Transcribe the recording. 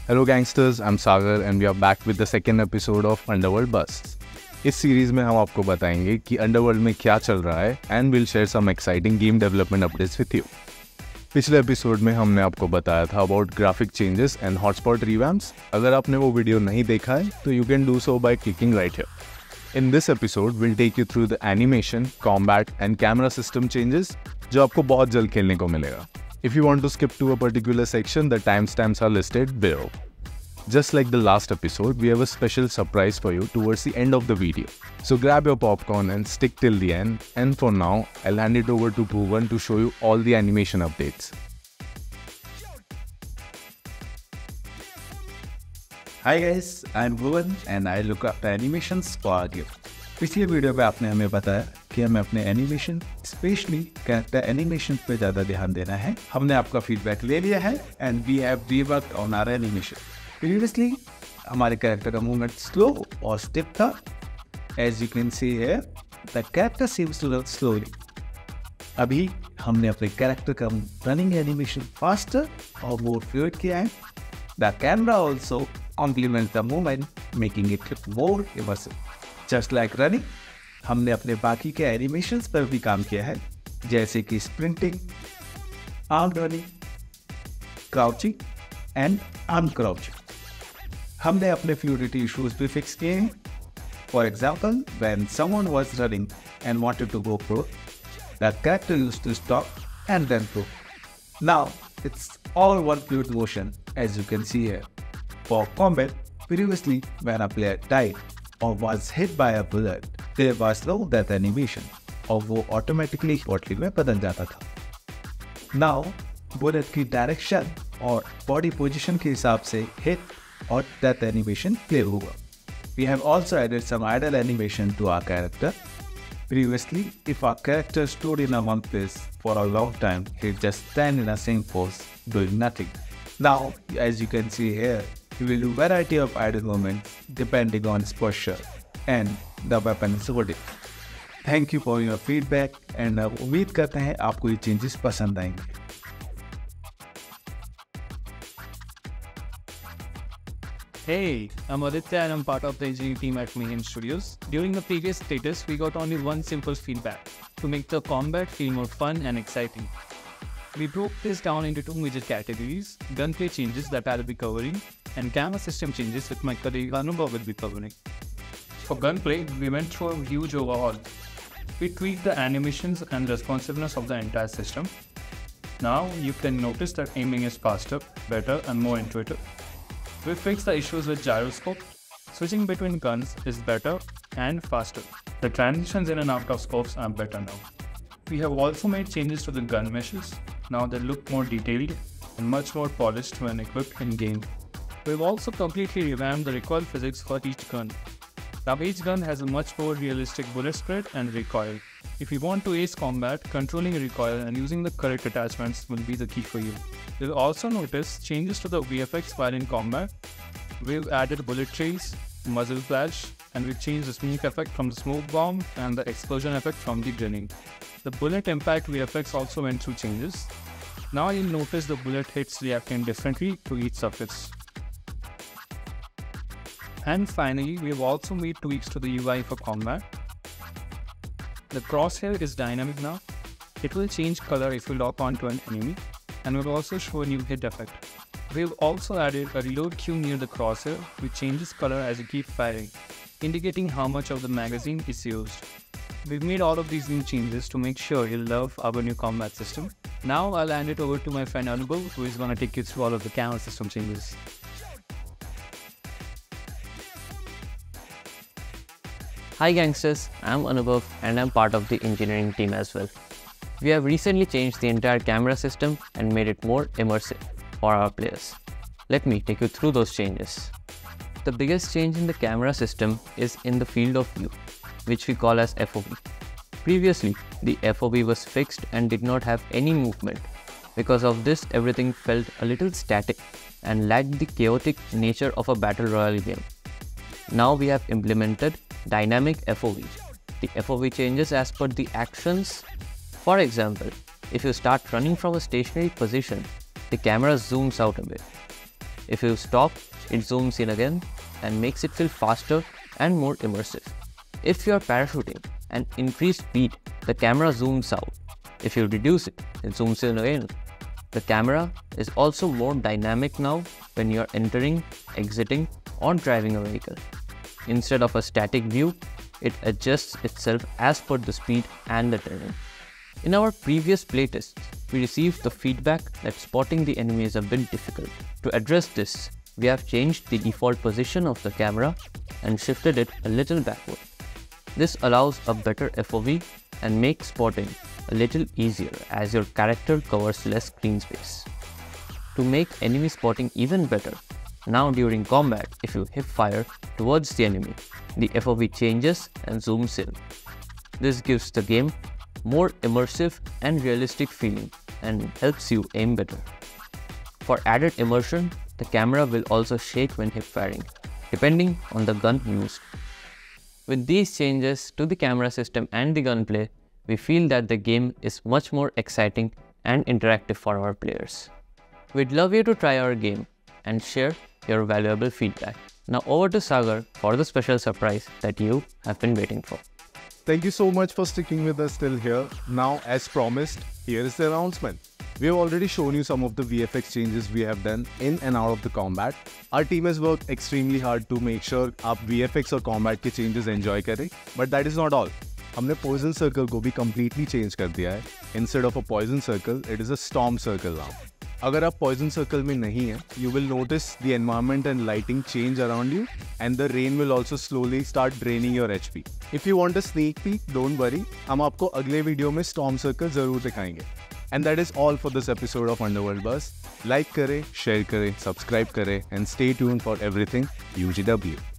Hello gangsters, I'm Sagar and we are back with the second episode of Underworld Busts. इस series में हम आपको बताएंगे कि अंडरवर्ल्ड में क्या चल रहा है and we'll share some exciting game development updates with you. पिछले एपिसोड में हमने आपको बताया था about graphic changes and hotspot revamps. अगर आपने वो वीडियो नहीं देखा है तो you can do so by clicking right here. In this episode we'll take you through the animation, combat and camera system changes जो आपको बहुत जल्द खेलने को मिलेगा। If you want to skip to a particular section, the timestamps are listed below. Just like the last episode, we have a special surprise for you towards the end of the video. So grab your popcorn and stick till the end. And for now, I'll hand it over to Bhuvan to show you all the animation updates. Hi guys, I'm Bhuvan and I look after animations for you. पिछले video पे आपने हमें बताया कि हमें अपने animation specially character animation पे ज़्यादा ध्यान देना है। हमने आपका फीडबैक ले लिया है and we have reworked on our animation. Previously हमारे कैरेक्टर का मूवमेंट स्लो और स्टिफ था। As you can see here the character seems to run slowly. अभी हमने अपने कैरेक्टर का रनिंग एनिमेशन फास्टर और मोर फ्लूइड किया है। The camera also compliment the movement making it more immersive. Just like running, हमने अपने बाकी के एनिमेशंस पर भी काम किया है, जैसे कि sprinting, arm running, crouching and uncrouching. हमने अपने फ्लूइडिटी इश्यूज भी फिक्स किए हैं। For example, when someone was running and wanted to go prone, the character used to stop and then prone. Now it's all one fluid motion as you can see here. For combat, previously when a player died or was hit by a bullet, there was no death animation और वो automatically स्पॉटली में बदल जाता था। Now bullet की direction और body position के हिसाब से हिट और डेथ एनिमेशन प्ले होगा। We have also added some idle animation to our character. Previously, if our character stood in a one place for a long time, he'd just stand in the same pose doing nothing. Now, as you can see here, we will do variety of idle movements depending on his posture and the weapon is holding. Thank you for your feedback and उम्मीद करते हैं आपको ये changes पसंद आएंगे। Hey, I'm Aditya and I'm part of the engineering team at Mayhem Studios. During the previous status, we got only one simple feedback to make the combat feel more fun and exciting. We broke this down into two major categories: gunplay changes that I'll be covering, and camera system changes that my colleague Anubhav will be covering. For gunplay, we went through a huge overhaul. We tweaked the animations and responsiveness of the entire system. Now you can notice that aiming is faster, better and more intuitive. We fixed the issues with gyroscope. Switching between guns is better and faster. The transitions in and out of scopes are better now. We have also made changes to the gun meshes. Now they look more detailed and much more polished when equipped in game. We've also completely revamped the recoil physics for each gun. Now each gun has a much more realistic bullet spread and recoil. If you want to ace combat, controlling recoil and using the correct attachments will be the key for you. You'll also notice changes to the VFX while in combat. We've added bullet trace, muzzle flash, and we've changed the smoke effect from the smoke bomb and the explosion effect from the grenade. The bullet impact VFX also went through changes. Now you'll notice the bullet hits reacting differently to each surface. And finally, we have also made tweaks to the UI for combat. The crosshair is dynamic now. It will change color if you lock onto an enemy, and will also show a new hit effect. We've also added a reload cue near the crosshair, which changes color as you keep firing, indicating how much of the magazine is used. We've made all of these new changes to make sure you'll love our new combat system. Now I'll hand it over to my friend Anubhav, who is going to take you through all of the camera system changes. Hi gangsters, I'm Anubhav and I'm part of the engineering team as well. We have recently changed the entire camera system and made it more immersive for our players. Let me take you through those changes. The biggest change in the camera system is in the field of view, which we call as FOV. Previously, the FOV was fixed and did not have any movement. Because of this, everything felt a little static and lacked the chaotic nature of a battle royale game. Now we have implemented dynamic FOV. The FOV changes as per the actions. For example, if you start running from a stationary position, the camera zooms out a bit. If you stop, it zooms in again and makes it feel faster and more immersive. If you are parachuting and increase speed, the camera zooms out. If you reduce it, it zooms in again. The camera is also more dynamic now when you are entering, exiting, or driving a vehicle. Instead of a static view, it adjusts itself as per the speed and the terrain. In our previous playtests, we received the feedback that spotting the enemy is a bit difficult. To address this, we have changed the default position of the camera and shifted it a little backward. This allows a better FOV and makes spotting a little easier as your character covers less screen space. To make enemy spotting even better, now during combat, if you hip fire towards the enemy, the FOV changes and zooms in. This gives the game more immersive and realistic feeling and helps you aim better. For added immersion, the camera will also shake when hip firing, depending on the gun used. With these changes to the camera system and the gunplay, we feel that the game is much more exciting and interactive for our players. We'd love you to try our game and share your valuable feedback. Now over to Sagar for the special surprise that you have been waiting for. Thank you so much for sticking with us till here. Now, as promised, here is the announcement. We have already shown you some of the VFX changes we have done in and out of the combat. Our team has worked extremely hard to make sure आप VFX और combat के changes enjoy करें. But that is not all. हमने poison circle को भी completely change कर दिया है. Instead of a poison circle, it is a storm circle now. अगर आप poison circle में नहीं हैं, you will notice the environment and lighting change around you, and the rain will also slowly start draining your HP. If you want a sneak peek, don't worry, हम आपको अगले video में storm circle जरूर दिखाएंगे. And that is all for this episode of Underworld Buzz. Like करें, share करें, subscribe करें, and stay tuned for everything UGW.